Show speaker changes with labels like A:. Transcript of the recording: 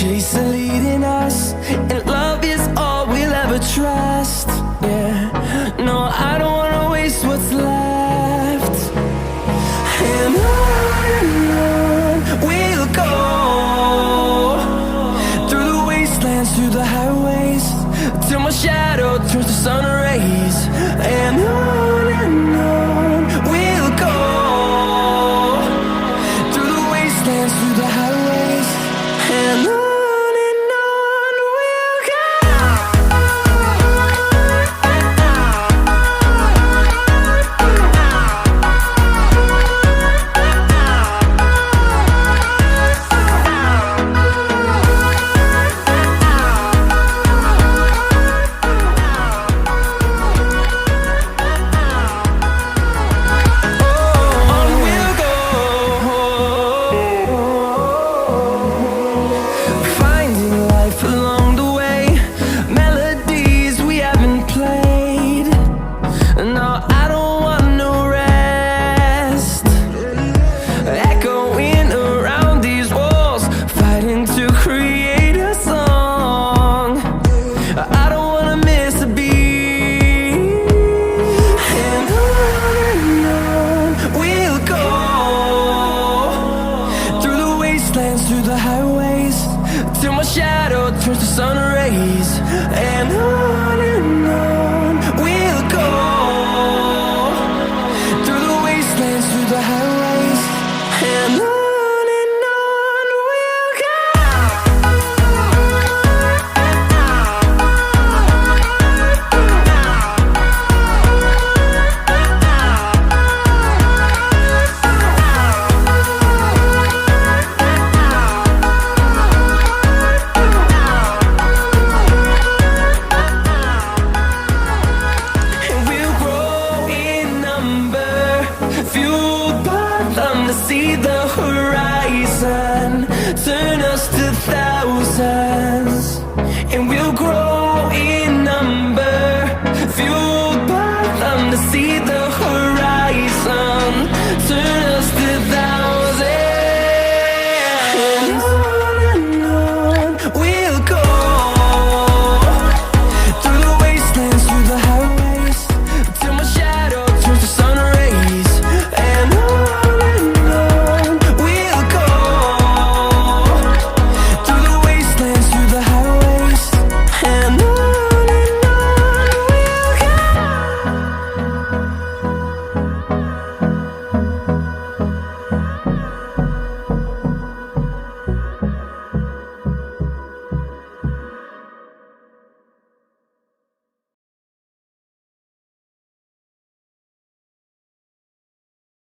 A: Chase the leading us, and love is all we'll ever trust. Yeah, no, I don't wanna waste what's left. And on we'll go, through the wastelands, through the highways, till my shadow turns to sun rays. And on we'll go, through the wastelands, through the highways, and on we'll go. Through the highways, till my shadow turns to sun rays. And on